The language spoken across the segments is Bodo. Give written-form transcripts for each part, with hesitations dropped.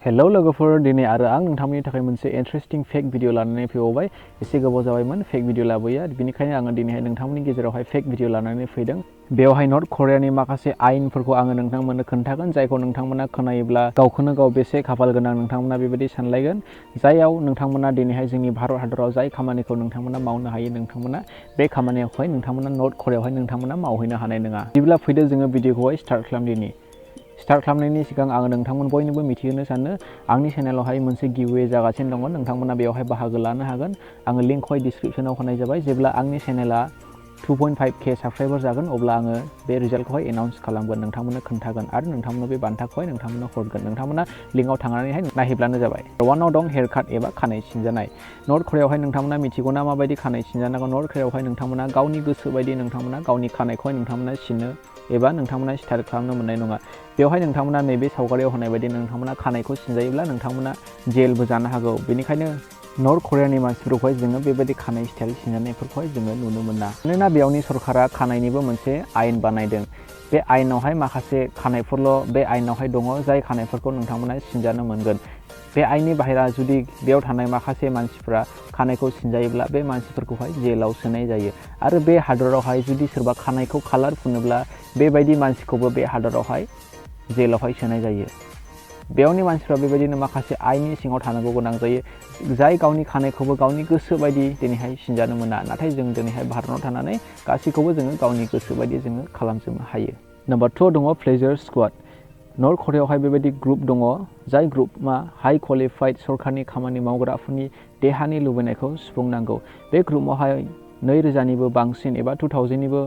हेलौ लोगोफोर दिनै आरो आं नोंथांमोननि थाखाय मोनसे इन्टारेस्टिं फेक भिडिअ लानानै फैबावबाय एसे गोबाव जाबायमोन फेक भिडिअ लाबोया बिनिखायनो आङो दिनैहाय नोंथांमोननि गेजेरावहाय फेक भिडिअ लानानै फैदों बेवहाय नर्थ करियानि माखासे आयेनफोरखौ आङो नोंथांमोननो खोन्थागोन जायखौ नोंथांमोना खोनायोब्ला गावखौनो गाव बेसे खाफाल गोनां नोंथांमोना बेबायदि सानलायगोन जायाव नोंथांमोना दिनैहाय जोंनि भारत हादराव जाय खामानिखौ नोंथांमोना मावनो हायो नोंथांमोना बे खामानियावहाय नोंथांमोना नर्थ करियावहाय नोंथांमोना मावहैनो हानाय नङा बिदिब्ला फैदो जोङो भिडिअखौहाय स्टार्ट खालामदिनि स्टार्ट खालामनायनि सिगां आङो नोंथांमोन बयनोबो मिथिहोनो सानो आंनि चेनेलावहाय मोनसे गिववे जागासिनो दङ नोंथांमोना बेवहाय बाहागो लानो हागोन आङो लिंकखौहाय डिसक्रिप्शनाव होनाय जाबाय जेब्ला आंनि चेनेला 2.5K साबस्क्राइबार जागोन अब्ला आङो बे रिजाल्टखौहाय एनाउन्स खालामगोन नोंथांमोननो खोन्थागोन आरो नोंथांमोननो बे बान्थाखौहाय नोंथांमोननो हरगोन नोंथांमोना लिंकआव थांनानैहाय नायहैब्लानो जाबाय वानाव दं हेयार काट एबा खानाय सिनजानाय नर्थ करियावहाय नोंथांमोना मिथिगौना माबायदि खानाय सिनजानांगौ नर्थ करियावहाय नोंथांमोना गावनि गोसो बायदि नोंथांमोना गावनि खानायखौहाय नोंथांमोना सिननो एबा नोंथांमोना स्टाइल खालामनो मोननाय नङा बेवहाय नोंथांमोना नैबे सावगारियाव होनाय बायदि नोंथांमोना खानायखौ सिनजायोब्ला नोंथांमोना जेलबो जानो हागौ बेनिखायनो नर्थ करियानि मानसिफोरखौहाय जोङो बेबायदि खानाय स्टाइल सिनजानायफोरखौहाय जोङो नुनो मोना मानोना बेयावनि सरकारा खानायनिबो मोनसे आयेन बानायदों बे आयेनावहाय माखासे खानायफोरल' बे आयेनावहाय दङ जाय खानायफोरखौ नोंथांमोना सिनजानो मोनगोन बे आयेननि बाहेरा जुदि बेयाव थानाय माखासे मानसिफ्रा खानायखौ सिनजायोब्ला बे मानसिफोरखौहाय जेलाव सोनाय जायो आरो बे हादरावहाय जुदि सोरबा खानायखौ कालार फुनोब्ला बेबायदि मानसिखौबो बे हादरावहाय जेलावहाय सोनाय जायो बेयावनि मानसिफ्रा बेबायदिनो माखासे आयेननि सिङाव थानांगौ गोनां जायो जाय गावनि खानायखौबो गावनि गोसो बायदि दिनैहाय सिनजानो मोना नाथाय जों दिनैहाय भारताव थानानै गासैखौबो जोङो गावनि गोसो बायदि जोङो खालामजोबनो हायो नम्बर 2 दङ प्लेजार स्क्वाड नर्थ करियावहाय बेबायदि ग्रुप दङ जाय ग्रुपआ हाई क्वालिफाइड सरकारनि खामानि मावग्राफोरनि देहानि लुबैनायखौ सुफुंनांगौ बे ग्रुपआवहाय 2000निबो बांसिन एबा 2000निबो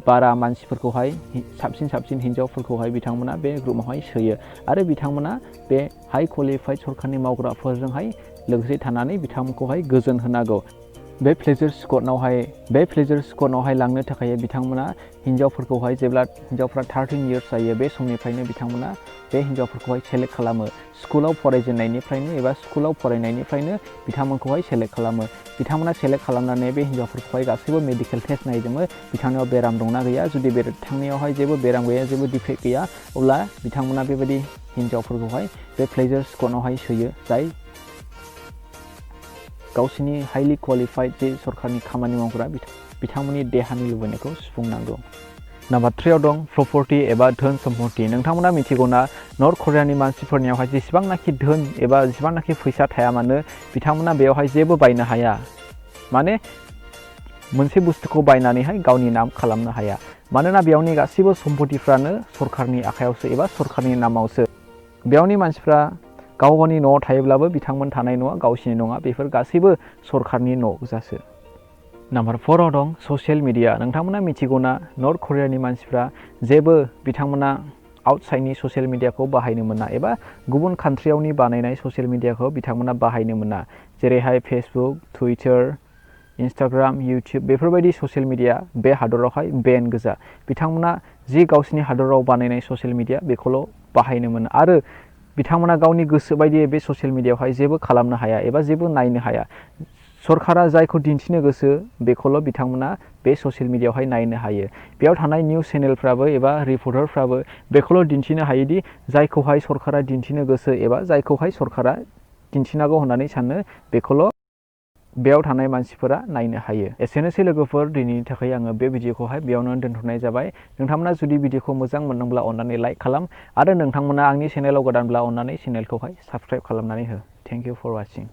बारा मानसिफोरखौहाय साबसिन हिन्जावफोरखौहाय बिथांमोना बे ग्रुपआवहाय सोयो आरो बिथांमोना बे हाई क्वालिफाइड सरकारनि मावग्राफोरजोंहाय लोगोसे थानानै बिथांमोनखौहाय गोजोन होनांगौ बे प्लेजार स्क्वाडनावहाय लांनो थाखाय बिथांमोना हिन्जावफोरखौहाय जेब्ला हिन्जावफ्रा 13 इयार्स जायो बे समनिफ्रायनो बिथांमोना बे हिन्जावफोरखौहाय सेलेक्ट खालामो स्कुलाव फरायजेननायनिफ्रायनो एबा स्कुलाव फरायनायनिफ्रायनो बिथांमोनखौहाय सेलेक्ट खालामो बिथांमोना सेलेक्ट खालामनानै बे हिन्जावफोरखौहाय गासैबो मेडिकेल टेस्ट नायजोबो बिथांनियाव बेराम दंना गैया जुदि बिथांनियावहाय जेबो बेराम गैया जेबो डिफेक्ट गैया अब्ला बिथांमोना बेबायदि हिन्जावफोरखौहाय बे प्लेजार स्क्वाडनावहाय सोयो जाय गावसिनि हाइलि क्वालिफाइड जे सरकारनि खामानि मावग्रा बिथांमोननि देहानि लुबैनायखौ सुफुंनांगौ नम्बर 3 दं प्रपर्टि एबा धोन सम्पति नोंथांमोना मिथिगौना नर्थ करियानि मानसिफोरनियावहाय जेसेबांनाखि धोन एबा जेसेबांनाखि फैसा थाया मानो बिथांमोना बेवहाय जेबो बायनो हाया माने मोनसे बुस्थुखौ बायनानैहाय गावनि नाम खालामनो हाया मानोना बेयावनि गासैबो सम्पतिफ्रानो सरकारनि आखायावसो एबा सरकारनि नामावसो बेयावनि मानसिफ्रा गावनि न'आव थायोब्लाबो बिथांमोन थानाय न'आ गावसिनि नङा बेफोर गासैबो सरकारनि न' गोजासो नम्बर 4 दं ससियेल मिडिया नोंथांमोना मिथिगौना नर्थ करियानि मानसिफ्रा जेबो बिथांमोना आउटसाइडनि ससियेल मिडियाखौ बाहायनो मोना एबा गुबुन कान्ट्रियावनि बानायनाय ससियेल मिडियाखौ बिथांमोना बाहायनो मोना जेरैहाय फेसबुक टुइटार इन्स्टाग्राम इउटिउब बेफोरबायदि ससियेल मिडिया बे हादरावहाय बेन गोजा बिथांमोना जि गावसिनि हादराव बानायनाय ससियेल मिडिया बेखौल' बाहायनो मोनो आरो बिथांमोना गावनि गोसो बायदियै बे ससियेल मिडियायावहाय जेबो खालामनो हाया एबा जेबो नायनो हाया सरकारा जायखौ दिन्थिनो गोसो बेखौल' बिथांमोना बे ससियेल मिडियायावहाय नायनो हायो बेयाव थानाय निउस चेनेलफ्राबो एबा रिपर्टारफ्राबो बेखौल' दिन्थिनो हायोदि जायखौहाय सरकारा दिन्थिनो गोसो एबा जायखौहाय सरकारा दिन्थिनांगौ होननानै सानो बेखौल' बेयाव थानाय मानसिफोरा नायनो हायो एसेनोसै लोगोफोर दिनैनि थाखाय आङो बे भिडिअखौहाय बेयावनो दोनथ'नाय जाबाय नोंथांमोना जुदि भिडिअखौ मोजां मोनदोंब्ला अन्नानै लाइक खालाम आरो नोंथांमोना आंनि चेनेलाव गोदानब्ला अन्नानै चेनेलखौहाय साबस्क्राइब खालामनानै हो थेंक इउ फर वाचिं